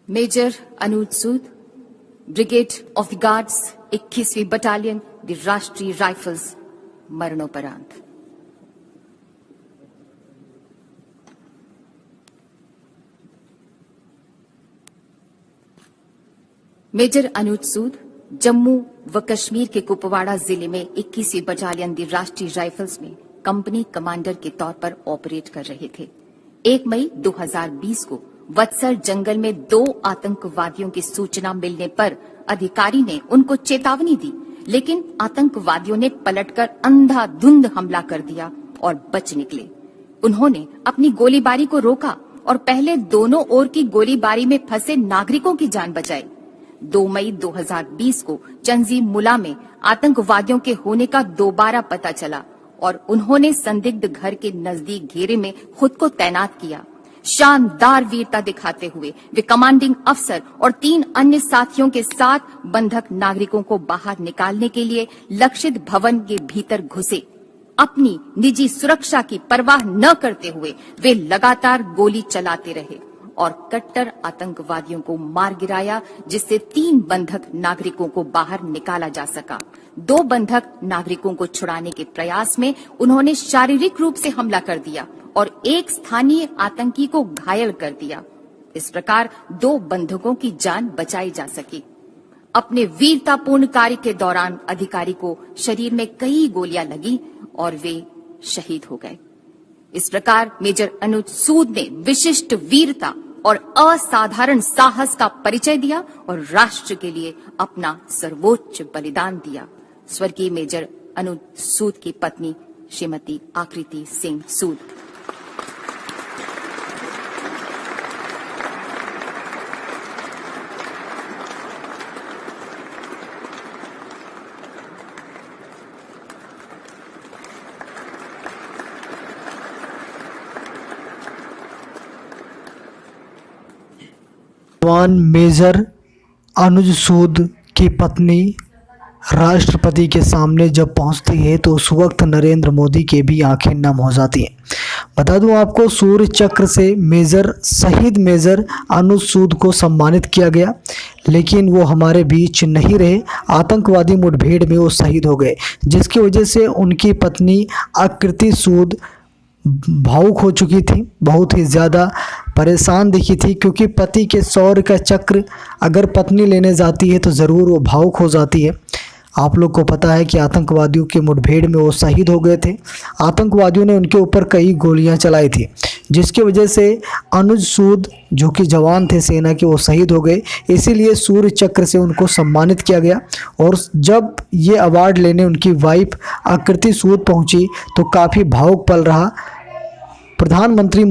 Major Anuj Sood, brigade of the guards 21वीं battalion the Rashtriya Rifles, मरणोपरांत। Major Anuj Sood Jammu व कश्मीर के कुपवाड़ा जिले में 21वीं बटालियन दी राष्ट्रीय राइफल्स में कंपनी कमांडर के तौर पर ऑपरेट कर रहे थे। 1 मई 2020 को वत्सर जंगल में 2 आतंकवादियों की सूचना मिलने पर अधिकारी ने उनको चेतावनी दी, लेकिन आतंकवादियों ने पलटकर अंधाधुंध हमला कर दिया और बच निकले। उन्होंने अपनी गोलीबारी को रोका और पहले दोनों ओर की गोलीबारी में फंसे नागरिकों की जान बचाई। 2 मई 2020 को चंजी मुला में आतंकवादियों के होने का दोबारा पता चला और उन्होंने संदिग्ध घर के नजदीक घेरे में खुद को तैनात किया। शानदार वीरता दिखाते हुए वे कमांडिंग अफसर और 3 अन्य साथियों के साथ बंधक नागरिकों को बाहर निकालने के लिए लक्षित भवन के भीतर घुसे। अपनी निजी सुरक्षा की परवाह न करते हुए वे लगातार गोली चलाते रहे और कट्टर आतंकवादियों को मार गिराया, जिससे 3 बंधक नागरिकों को बाहर निकाला जा सका। 2 बंधक नागरिकों को छुड़ाने के प्रयास में उन्होंने शारीरिक रूप से हमला कर दिया और एक स्थानीय आतंकी को घायल कर दिया। इस प्रकार 2 बंधकों की जान बचाई जा सकी। अपने वीरतापूर्ण कार्य के दौरान अधिकारी को शरीर में कई गोलियां लगी और वे शहीद हो गए। इस प्रकार मेजर अनुज सूद ने विशिष्ट वीरता और असाधारण साहस का परिचय दिया और राष्ट्र के लिए अपना सर्वोच्च बलिदान दिया। स्वर्गीय मेजर अनुज सूद की पत्नी श्रीमती आकृति सिंह सूद। जवान मेजर अनुज सूद की पत्नी राष्ट्रपति के सामने जब पहुंचती है तो उस वक्त नरेंद्र मोदी के भी आंखें नम हो जाती हैं। बता दूं आपको, सूर्य चक्र से शहीद मेजर अनुज सूद को सम्मानित किया गया, लेकिन वो हमारे बीच नहीं रहे। आतंकवादी मुठभेड़ में वो शहीद हो गए, जिसकी वजह से उनकी पत्नी आकृति सूद भावुक हो चुकी थी, बहुत ही ज़्यादा परेशान दिखी थी, क्योंकि पति के शौर्य का चक्र अगर पत्नी लेने जाती है तो ज़रूर वो भावुक हो जाती है। आप लोग को पता है कि आतंकवादियों के मुठभेड़ में वो शहीद हो गए थे। आतंकवादियों ने उनके ऊपर कई गोलियां चलाई थी, जिसकी वजह से अनुज सूद जो कि जवान थे सेना के, वो शहीद हो गए। इसीलिए सूर्य चक्र से उनको सम्मानित किया गया। और जब ये अवार्ड लेने उनकी वाइफ आकृति सूद पहुंची तो काफ़ी भावुक पल रहा। प्रधानमंत्री